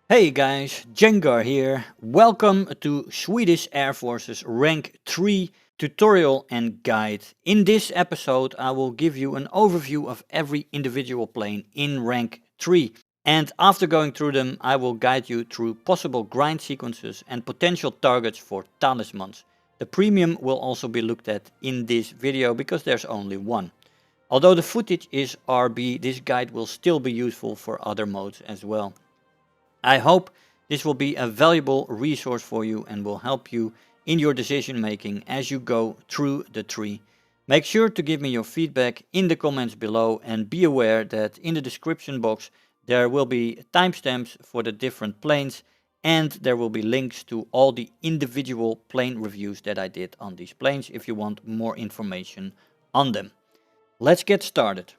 Hey guys, Jengar here. Welcome to Swedish Air Force's Rank 3 tutorial and guide. In this episode I will give you an overview of every individual plane in Rank 3. And after going through them I will guide you through possible grind sequences and potential targets for talismans. The premium will also be looked at in this video because there's only one. Although the footage is RB, this guide will still be useful for other modes as well. I hope this will be a valuable resource for you and will help you in your decision making as you go through the tree. Make sure to give me your feedback in the comments below and be aware that in the description box there will be timestamps for the different planes and there will be links to all the individual plane reviews that I did on these planes if you want more information on them. Let's get started.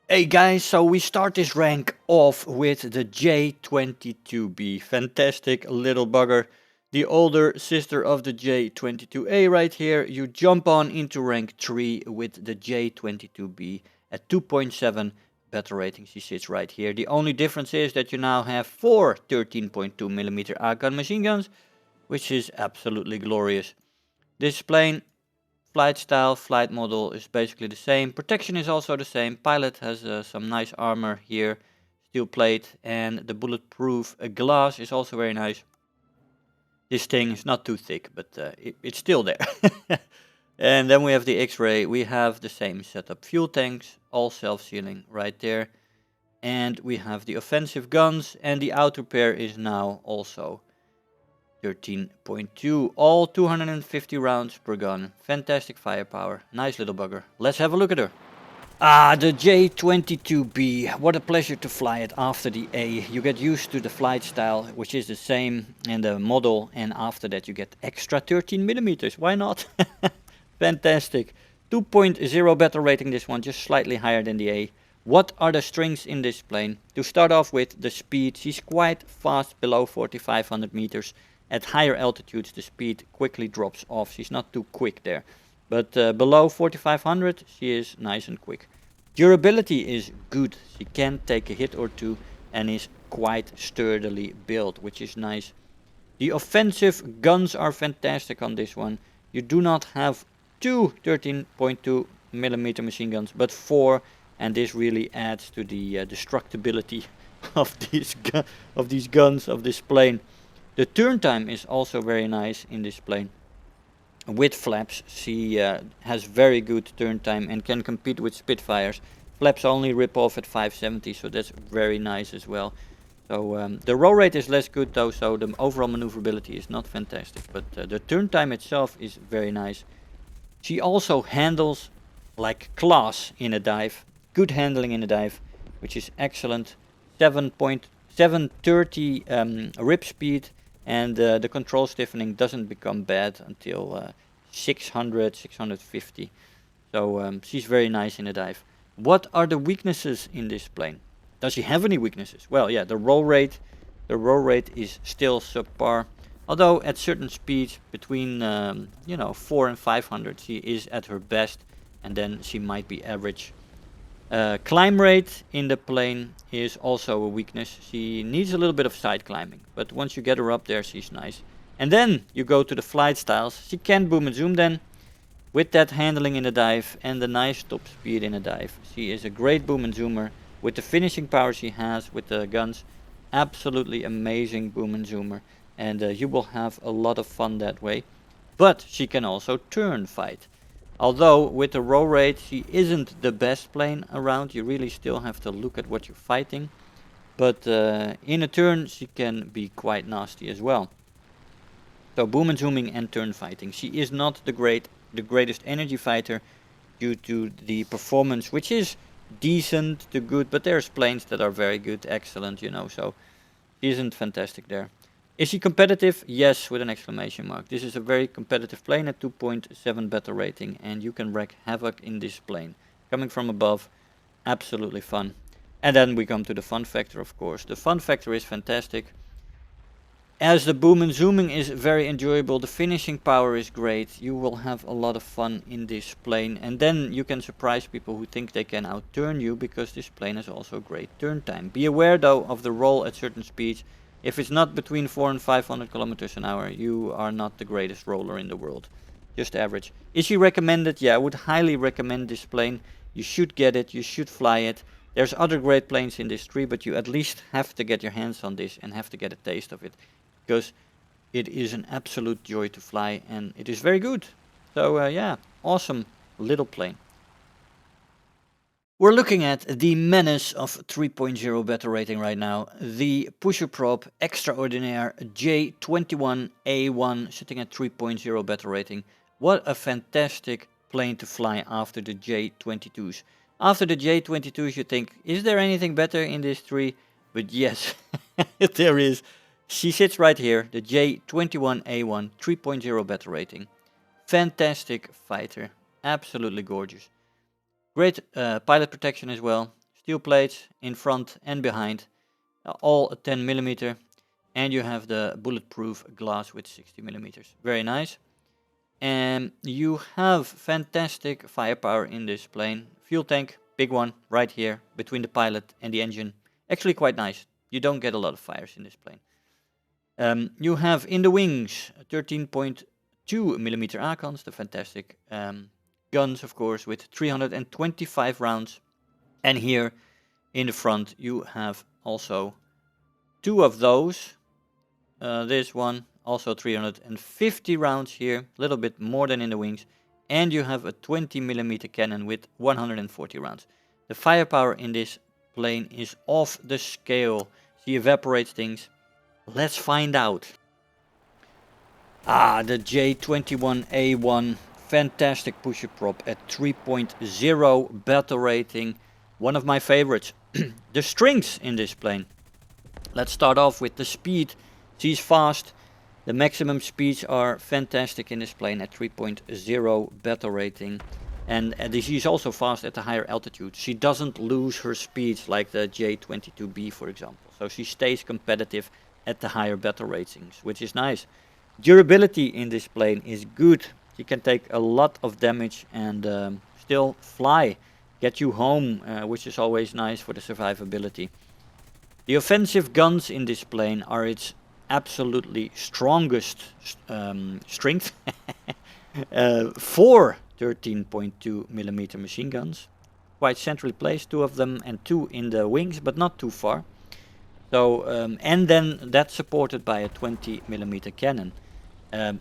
Hey guys, so we start this rank off with the J22B. Fantastic little bugger. The older sister of the J22A right here. You jump on into rank 3 with the J22B at 2.7 battle rating. She sits right here. The only difference is that you now have 4 13.2mm ACAN machine guns, which is absolutely glorious. This plane, flight style, flight model is basically the same. Protection is also the same. Pilot has some nice armor here, steel plate, and the bulletproof glass is also very nice. This thing is not too thick, but it's still there. And then we have the X-ray. We have the same setup. Fuel tanks, all self-sealing right there. And we have the offensive guns, and the auto repair is now also 13.2, all 250 rounds per gun. Fantastic firepower. Nice little bugger. Let's have a look at her. The J22B. What a pleasure to fly it after the A. You get used to the flight style, which is the same, and the model, and after that you get extra 13mm. Why not? Fantastic. 2.0 battle rating, this one, just slightly higher than the A. What are the strengths in this plane? To start off with, the speed. She's quite fast below 4,500 meters. At higher altitudes the speed quickly drops off. She's not too quick there. But below 4,500 she is nice and quick. Durability is good. She can take a hit or two and is quite sturdily built, which is nice. The offensive guns are fantastic on this one. You do not have two 13.2mm machine guns, but 4, and this really adds to the destructibility of these guns, of this plane. The turn time is also very nice in this plane. With flaps, she has very good turn time and can compete with Spitfires. Flaps only rip off at 570, so that's very nice as well. So the roll rate is less good though, so the overall maneuverability is not fantastic. But the turn time itself is very nice. She also handles like class in a dive. Good handling in a dive, which is excellent. 730 rip speed. And the control stiffening doesn't become bad until 600, 650. So she's very nice in a dive. What are the weaknesses in this plane? Does she have any weaknesses? Well, yeah, the roll rate is still subpar. Although at certain speeds between 4 and 500 she is at her best, and then she might be average. Climb rate in the plane is also a weakness. She needs a little bit of side climbing, but once you get her up there she's nice. And then you go to the flight styles. She can boom and zoom then, with that handling in a dive and the nice top speed in a dive. She is a great boom and zoomer with the finishing power she has with the guns. Absolutely amazing boom and zoomer, and you will have a lot of fun that way. But she can also turn fight. Although with the roll rate she isn't the best plane around, you really still have to look at what you're fighting. But in a turn she can be quite nasty as well. So boom and zooming and turn fighting. She is not the greatest energy fighter due to the performance, which is decent to good, but there's planes that are very good, excellent, so she isn't fantastic there. Is she competitive? Yes, with an exclamation mark. This is a very competitive plane at 2.7 battle rating, and you can wreak havoc in this plane. Coming from above, absolutely fun. And then we come to the fun factor, of course. The fun factor is fantastic. As the boom and zooming is very enjoyable, the finishing power is great. You will have a lot of fun in this plane, and then you can surprise people who think they can outturn you, because this plane has also great turn time. Be aware though of the roll at certain speeds. If it's not between 400 and 500 kilometers an hour, you are not the greatest roller in the world. Just average. Is she recommended? Yeah, I would highly recommend this plane. You should get it, you should fly it. There's other great planes in this tree, but you at least have to get your hands on this and have to get a taste of it, because it is an absolute joy to fly and it is very good. So yeah, awesome little plane. We're looking at the menace of 3.0 beta rating right now, the pusher prop extraordinaire J21A1 sitting at 3.0 beta rating. What a fantastic plane to fly after the J22s. After the J22s you think, is there anything better in this tree? But yes, there is. She sits right here, the J21A1 3.0 beta rating. Fantastic fighter, absolutely gorgeous. Great pilot protection as well. Steel plates in front and behind, all 10 millimeter, and you have the bulletproof glass with 60 millimeters. Very nice. And you have fantastic firepower in this plane. Fuel tank, big one, right here between the pilot and the engine. Actually quite nice. You don't get a lot of fires in this plane. You have in the wings 13.2 millimeter Acons, the fantastic guns, of course, with 325 rounds. And here in the front you have also two of those. This one also 350 rounds here, a little bit more than in the wings. And you have a 20 millimeter cannon with 140 rounds. The firepower in this plane is off the scale. She evaporates things. Let's find out. The J21A1, fantastic pusher prop at 3.0 battle rating. One of my favorites. The strings in this plane. Let's start off with the speed. She's fast. The maximum speeds are fantastic in this plane at 3.0 battle rating. And she's also fast at the higher altitude. She doesn't lose her speeds like the J22B, for example. So she stays competitive at the higher battle ratings, which is nice. Durability in this plane is good. She can take a lot of damage and still fly, get you home, which is always nice for the survivability. The offensive guns in this plane are its absolutely strongest strength. 4 13.2 millimeter machine guns, quite centrally placed, 2 of them, and 2 in the wings, but not too far. So and then that's supported by a 20 millimeter cannon.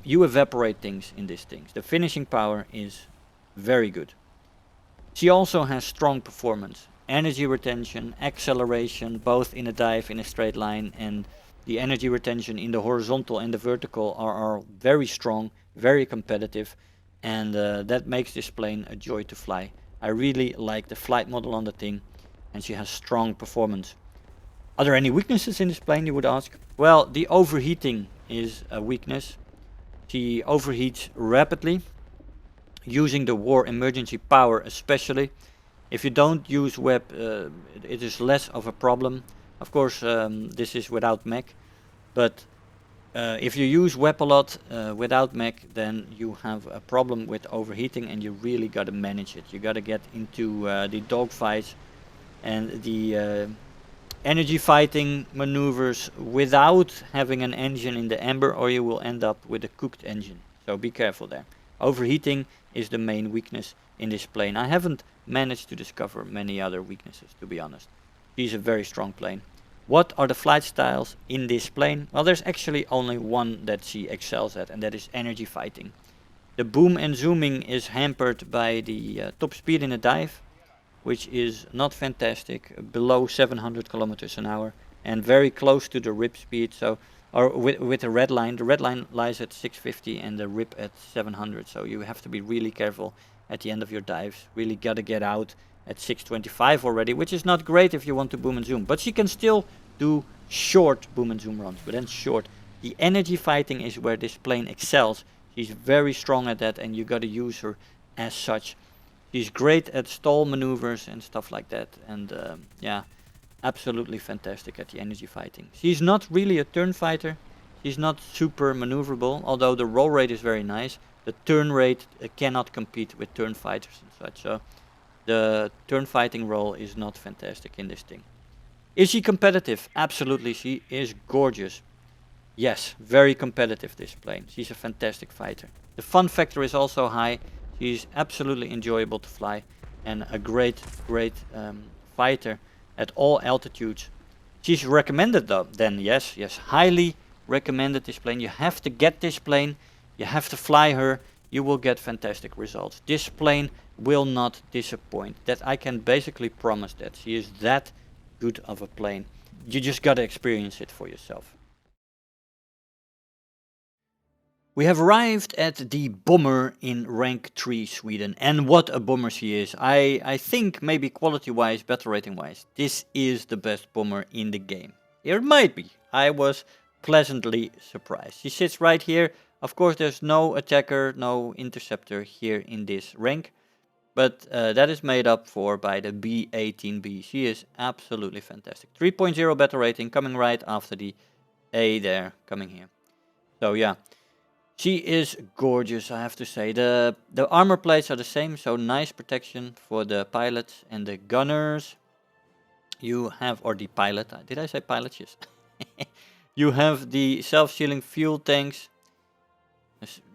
You evaporate things in these things. The finishing power is very good. She also has strong performance, energy retention, acceleration, both in a dive, in a straight line, and the energy retention in the horizontal and the vertical are very strong, very competitive, and that makes this plane a joy to fly. I really like the flight model on the thing, and she has strong performance. Are there any weaknesses in this plane, you would ask? Well, the overheating is a weakness. She overheats rapidly, using the war emergency power especially. If you don't use web, it is less of a problem. Of course, this is without mech, but if you use web a lot without mech, then you have a problem with overheating, and you really got to manage it. You got to get into the dogfights and the energy fighting maneuvers without having an engine in the amber, or you will end up with a cooked engine. So be careful there. Overheating is the main weakness in this plane. I haven't managed to discover many other weaknesses, to be honest. She's a very strong plane. What are the flight styles in this plane? Well, there's actually only one that she excels at, and that is energy fighting. The boom and zooming is hampered by the top speed in a dive, which is not fantastic, below 700 kilometers an hour, and very close to the rip speed. So, or with the red line lies at 650 and the rip at 700. So you have to be really careful at the end of your dives. Really got to get out at 625 already, which is not great if you want to boom and zoom. But she can still do short boom and zoom runs, but then short. The energy fighting is where this plane excels. She's very strong at that, and you got to use her as such. She's great at stall maneuvers and stuff like that, and yeah, absolutely fantastic at the energy fighting. She's not really a turn fighter. She's not super maneuverable, although the roll rate is very nice. The turn rate cannot compete with turn fighters and such, so the turn fighting roll is not fantastic in this thing. Is she competitive? Absolutely, she is gorgeous. Yes, very competitive this plane. She's a fantastic fighter. The fun factor is also high. She's absolutely enjoyable to fly and a great fighter at all altitudes. She's recommended though, then yes, highly recommended this plane. You have to get this plane, you have to fly her, you will get fantastic results. This plane will not disappoint. That I can basically promise that. She is that good of a plane. You just gotta experience it for yourself. We have arrived at the bomber in rank 3 Sweden, and what a bomber she is. I think maybe quality-wise, battle rating-wise, this is the best bomber in the game. It might be. I was pleasantly surprised. She sits right here. Of course, there's no attacker, no interceptor here in this rank, but that is made up for by the B-18B. She is absolutely fantastic. 3.0 battle rating coming right after the A there, coming here. So yeah. She is gorgeous, I have to say. The armor plates are the same, so nice protection for the pilots and the gunners. You have, or the pilot, did I say pilots? Yes. You have the self-sealing fuel tanks,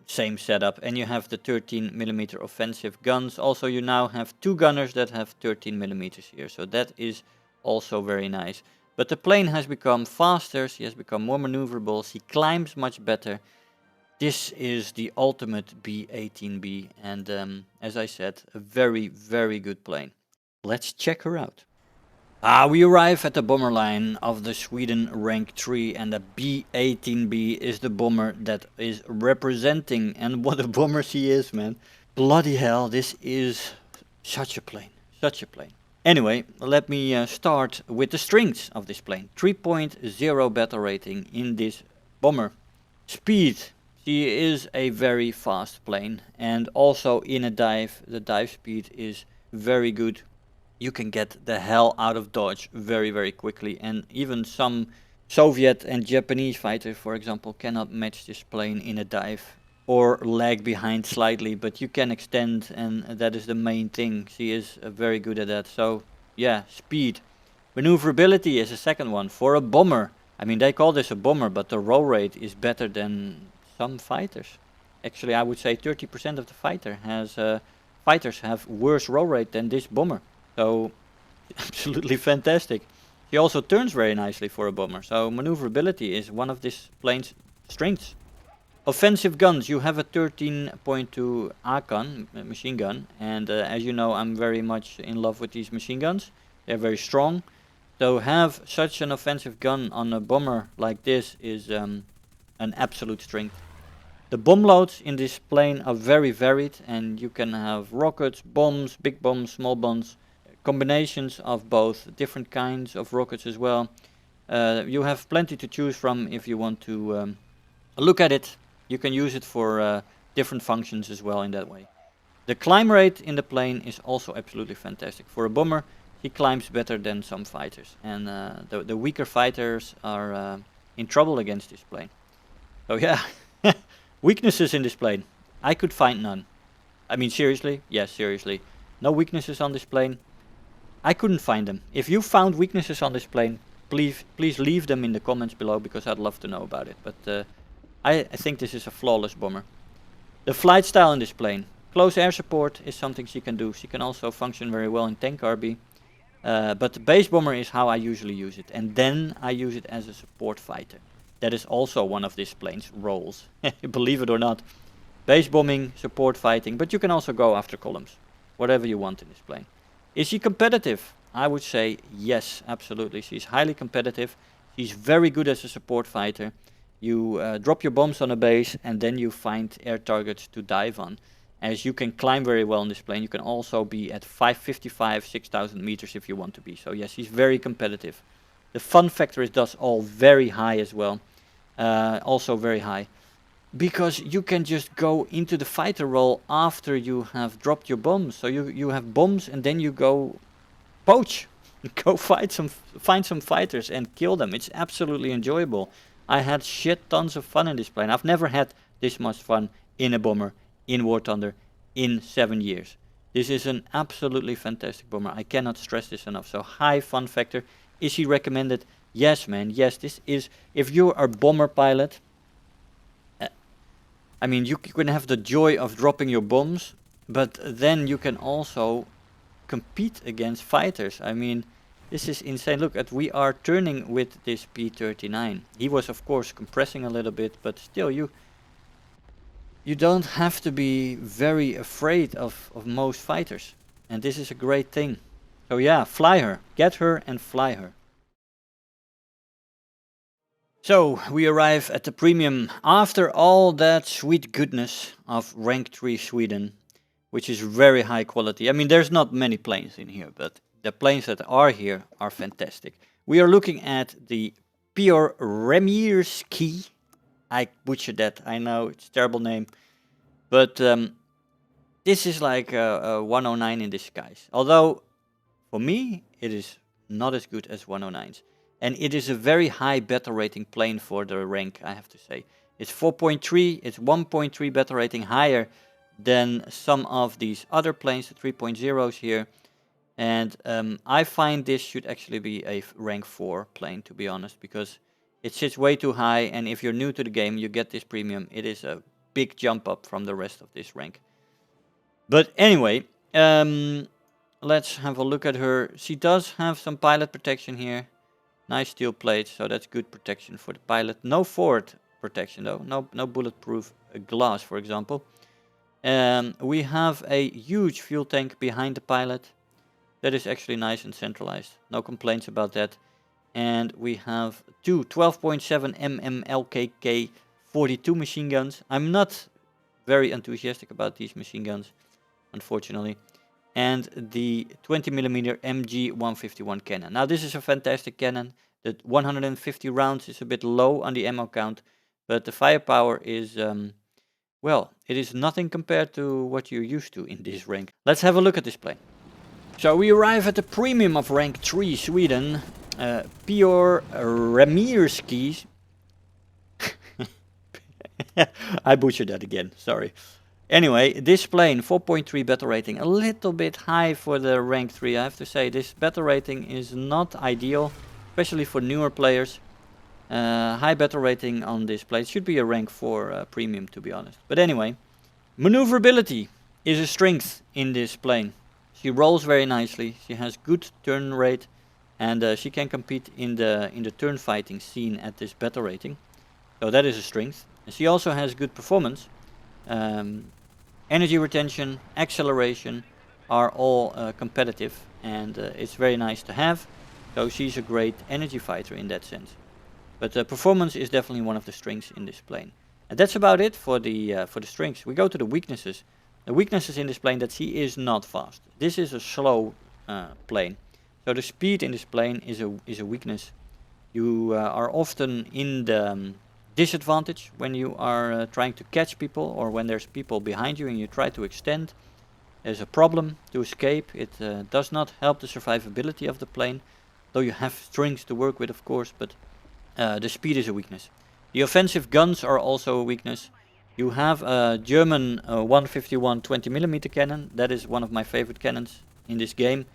same setup, and you have the 13mm offensive guns. Also, you now have 2 gunners that have 13mm here, so that is also very nice. But the plane has become faster, she has become more maneuverable, she climbs much better. This is the ultimate B-18B, and as I said, a very, very good plane. Let's check her out. We arrive at the bomber line of the Sweden Rank 3, and the B-18B is the bomber that is representing, and what a bomber she is, man. Bloody hell, this is such a plane, such a plane. Anyway, let me start with the strengths of this plane. 3.0 battle rating in this bomber. Speed. She is a very fast plane, and also in a dive, the dive speed is very good. You can get the hell out of dodge very, very quickly, and even some Soviet and Japanese fighters, for example, cannot match this plane in a dive or lag behind slightly, but you can extend, and that is the main thing. She is very good at that. So yeah, speed. Maneuverability is a second one for a bomber. I mean, they call this a bomber, but the roll rate is better than some fighters. Actually, I would say 30% of the fighters have worse roll rate than this bomber. So absolutely fantastic. She also turns very nicely for a bomber. So maneuverability is one of this plane's strengths. Offensive guns. You have a 13.2 Akan machine gun, and as you know, I'm very much in love with these machine guns. They're very strong. So have such an offensive gun on a bomber like this is an absolute strength. The bomb loads in this plane are very varied, and you can have rockets, bombs, big bombs, small bombs, combinations of both different kinds of rockets as well. You have plenty to choose from if you want to look at it. You can use it for different functions as well in that way. The climb rate in the plane is also absolutely fantastic. For a bomber, he climbs better than some fighters, and the weaker fighters are in trouble against this plane. So yeah. Weaknesses in this plane. I could find none. I mean, seriously? Yes, seriously. No weaknesses on this plane. I couldn't find them. If you found weaknesses on this plane, please leave them in the comments below, because I'd love to know about it. But I think this is a flawless bomber. The flight style in this plane. Close air support is something she can do. She can also function very well in tank RB. But the base bomber is how I usually use it. And then I use it as a support fighter. That is also one of this plane's roles, believe it or not. Base bombing, support fighting, but you can also go after columns. Whatever you want in this plane. Is she competitive? I would say yes, absolutely. She's highly competitive. She's very good as a support fighter. You drop your bombs on a base, and then you find air targets to dive on. As you can climb very well in this plane, you can also be at 555, 6,000 meters if you want to be. So yes, she's very competitive. The fun factor is thus all very high as well. Also very high. Because you can just go into the fighter role after you have dropped your bombs. So you have bombs, and then you go poach. Go find some fighters and kill them. It's absolutely enjoyable. I had shit tons of fun in this plane. I've never had this much fun in a bomber, in War Thunder, in 7 years. This is an absolutely fantastic bomber. I cannot stress this enough. So high fun factor. Is he recommended? Yes, man. Yes, this is, if you are a bomber pilot, I mean, you can have the joy of dropping your bombs, but then you can also compete against fighters. I mean, this is insane. Look at, we are turning with this P-39. He was of course compressing a little bit, but still you don't have to be very afraid of most fighters. And this is a great thing. So yeah, fly her. Get her and fly her. So we arrive at the premium after all that sweet goodness of Rank 3 Sweden, which is very high quality. I mean, there's not many planes in here, but the planes that are here are fantastic. We are looking at the Pyörremyrsky. I butchered that, I know, it's a terrible name. But this is like a 109 in disguise. Although, for me, it is not as good as 109s. And it is a very high battle rating plane for the rank, I have to say. It's 4.3, it's 1.3 battle rating higher than some of these other planes, the 3.0s here. And I find this should actually be a rank 4 plane, to be honest, because it sits way too high, and if you're new to the game, you get this premium. It is a big jump up from the rest of this rank. But anyway, let's have a look at her. She does have some pilot protection here. Nice steel plates, so that's good protection for the pilot. No forward protection though, no bulletproof glass, for example. We have a huge fuel tank behind the pilot. That is actually nice and centralized. No complaints about that. And we have two 12.7 mm LKK 42 machine guns. I'm not very enthusiastic about these machine guns, unfortunately. And the 20mm MG 151 cannon. Now this is a fantastic cannon. The 150 rounds is a bit low on the ammo count, but the firepower is, well, it is nothing compared to what you're used to in this rank. Let's have a look at this plane. So we arrive at the premium of rank 3 Sweden, Pyörremyrsky. I butchered that again, sorry. Anyway, this plane, 4.3 battle rating, a little bit high for the rank 3, I have to say. This battle rating is not ideal, especially for newer players. High battle rating on this plane, should be a rank 4 premium, to be honest. But anyway, maneuverability is a strength in this plane. She rolls very nicely, she has good turn rate, and she can compete in the turn fighting scene at this battle rating. So that is a strength. And she also has good performance. Energy retention, acceleration are all competitive, and it's very nice to have. So she's a great energy fighter in that sense. But performance is definitely one of the strengths in this plane. And that's about it for the strengths. We go to the weaknesses. The weaknesses in this plane, that she is not fast. This is a slow plane. So the speed in this plane is a weakness. You are often in the disadvantage when you are trying to catch people, or when there's people behind you and you try to extend. There's a problem to escape. It does not help the survivability of the plane, though you have strings to work with, of course, but the speed is a weakness. The offensive guns are also a weakness. You have a German 151 20mm cannon. That is one of my favorite cannons in this game,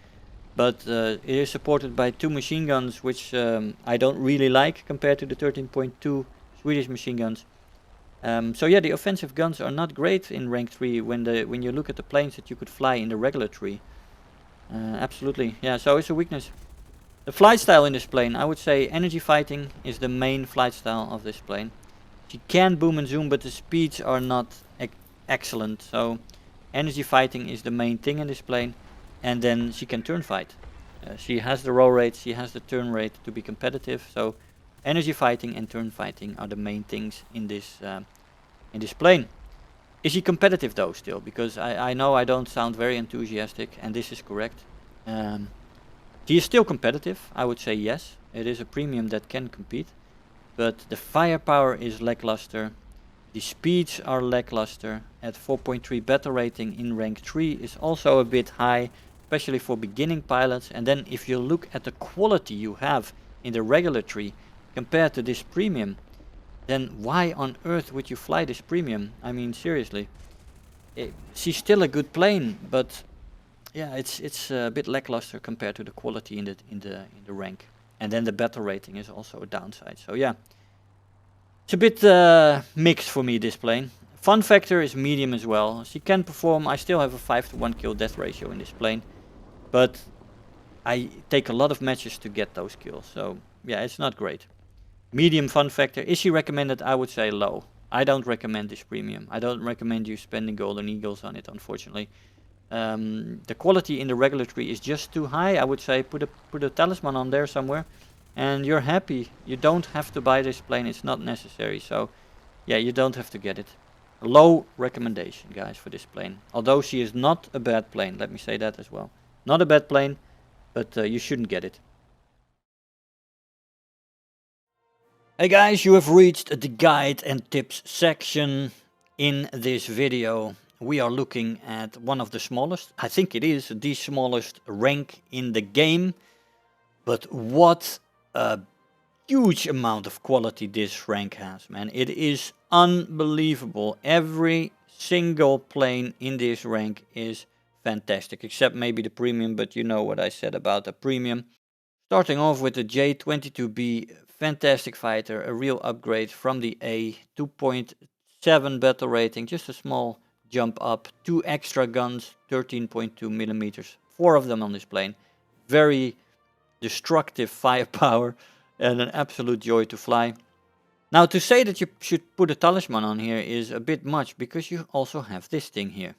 but it is supported by two machine guns, which I don't really like compared to the 13.2 Swedish machine guns. So yeah, the offensive guns are not great in rank 3 when you look at the planes that you could fly in the regular tree. Absolutely, yeah, so it's a weakness. The flight style in this plane, I would say energy fighting is the main flight style of this plane. She can boom and zoom, but the speeds are not excellent, so energy fighting is the main thing in this plane, and then she can turn fight. She has the roll rate, she has the turn rate to be competitive, so energy fighting and turn fighting are the main things in this plane. Is she competitive though still? Because I know I don't sound very enthusiastic, and this is correct. She is still competitive, I would say yes. It is a premium that can compete, but the firepower is lackluster. The speeds are lackluster. At 4.3 battle rating in rank 3 is also a bit high, especially for beginning pilots. And then if you look at the quality you have in the regular tree compared to this premium, then why on earth would you fly this premium? I mean, seriously. She's still a good plane, but yeah, it's a bit lackluster compared to the quality in the rank. And then the battle rating is also a downside. So yeah, it's a bit mixed for me, this plane. Fun factor is medium as well. She can perform. I still have a 5-to-1 kill death ratio in this plane, but I take a lot of matches to get those kills. So yeah, it's not great. Medium fun factor. Is she recommended? I would say low. I don't recommend this premium. I don't recommend you spending golden eagles on it, unfortunately. The quality in the regulatory is just too high. I would say put a talisman on there somewhere, and you're happy. You don't have to buy this plane. It's not necessary. So yeah, you don't have to get it. Low recommendation, guys, for this plane. Although she is not a bad plane. Let me say that as well. Not a bad plane, but you shouldn't get it. Hey guys, you have reached the guide and tips section. In this video we are looking at one of the smallest, I think it is the smallest rank in the game, but what a huge amount of quality this rank has, man. It is unbelievable. Every single plane in this rank is fantastic, except maybe the premium, but you know what I said about the premium. Starting off with the J22B, fantastic fighter, a real upgrade from the A, 2.7 battle rating, just a small jump up, 2 extra guns, 13.2 millimeters, 4 of them on this plane. Very destructive firepower and an absolute joy to fly. Now, to say that you should put a talisman on here is a bit much, because you also have this thing here.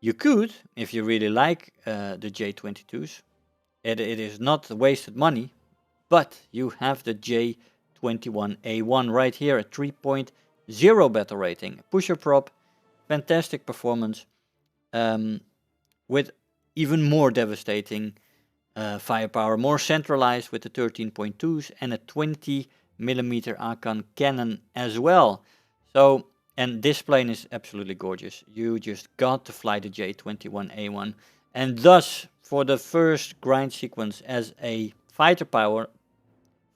You could, if you really like the J22s, it is not wasted money, but you have the J21A1 right here at 3.0 battle rating. Pusher prop, fantastic performance, with even more devastating firepower, more centralized with the 13.2s and a 20mm Akan cannon as well. So, and this plane is absolutely gorgeous. You just got to fly the J21A1, and thus for the first grind sequence as a fighter power,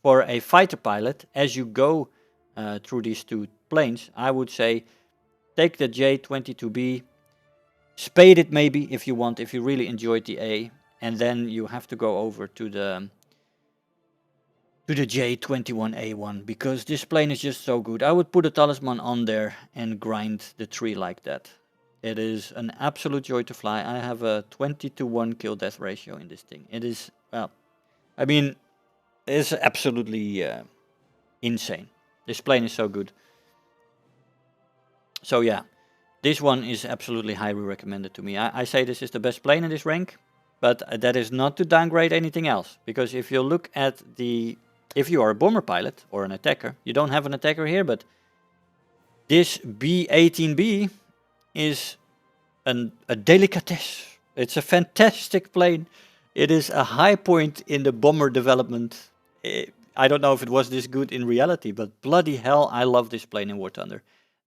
for a fighter pilot, as you go through these two planes, I would say take the J22B, spade it maybe if you want, if you really enjoyed the A, and then you have to go over to the J21A1, because this plane is just so good. I would put a talisman on there and grind the tree like that. It is an absolute joy to fly. I have a 20-to-1 kill death ratio in this thing. It is, well, I mean, it's absolutely insane. This plane is so good. So yeah, this one is absolutely highly recommended to me. I say this is the best plane in this rank, but that is not to downgrade anything else. Because if you look at if you are a bomber pilot or an attacker, you don't have an attacker here, but this B-18B is a delicatesse. It's a fantastic plane. It is a high point in the bomber development. I don't know if it was this good in reality, but bloody hell, I love this plane in War Thunder.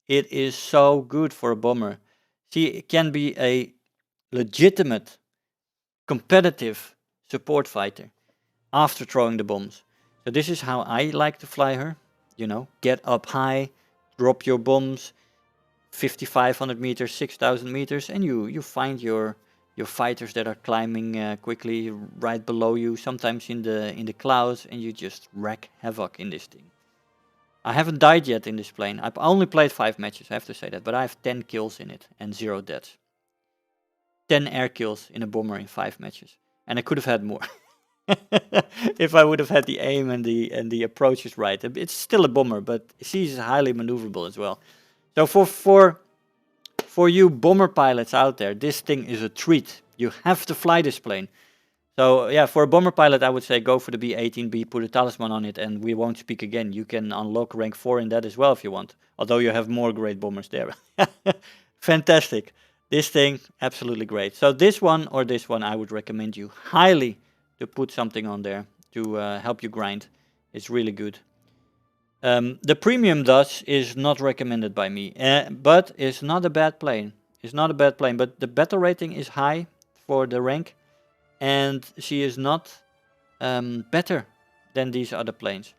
It is so good for a bomber. See, it can be a legitimate, competitive support fighter after throwing the bombs. So this is how I like to fly her. You know, get up high, drop your bombs, 5,500 meters, 6,000 meters, and you find your fighters that are climbing quickly right below you, sometimes in the clouds, and you just wreak havoc in this thing. I haven't died yet in this plane. I've only played 5 matches, I have to say that, but I have 10 kills in it and 0 deaths. 10 air kills in a bomber in 5 matches, and I could have had more. If I would have had the aim and the approaches right. It's still a bomber, but she's highly maneuverable as well. So for you bomber pilots out there, this thing is a treat. You have to fly this plane. So yeah, for a bomber pilot, I would say go for the B-18B, put a talisman on it, and we won't speak again. You can unlock rank 4 in that as well if you want, although you have more great bombers there. Fantastic. This thing, absolutely great. So this one or this one, I would recommend you highly to put something on there to help you grind. It's really good. The premium thus is not recommended by me, but it's not a bad plane. It's not a bad plane, but the battle rating is high for the rank, and she is not better than these other planes.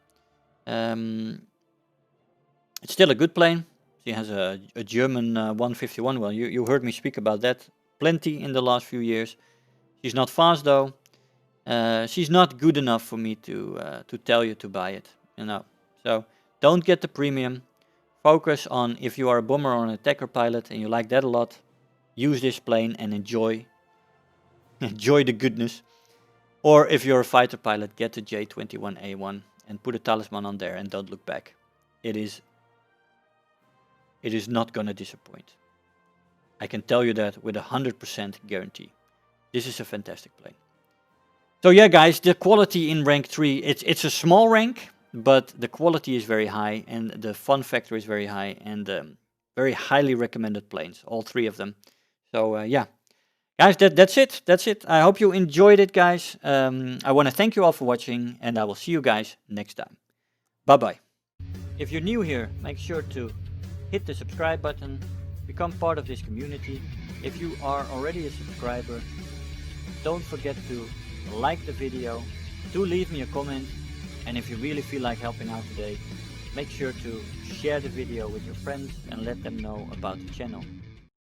It's still a good plane. She has a German 151. Well, you heard me speak about that plenty in the last few years. She's not fast though. She's not good enough for me to tell you to buy it. So don't get the premium. Focus on, if you are a bomber or an attacker pilot and you like that a lot, use this plane and enjoy the goodness. Or if you're a fighter pilot, get the J21A1 and put a talisman on there and don't look back. It is not gonna disappoint. I can tell you that with 100% guarantee. This is a fantastic plane. So yeah, guys, the quality in rank 3, it's a small rank, but the quality is very high and the fun factor is very high, and very highly recommended planes, all 3 of them. So yeah, guys, that's it. I hope you enjoyed it, guys. I want to thank you all for watching, and I will see you guys next time. Bye-bye. If you're new here, make sure to hit the subscribe button, become part of this community. If you are already a subscriber, don't forget to like the video, do leave me a comment, and if you really feel like helping out today, make sure to share the video with your friends and let them know about the channel.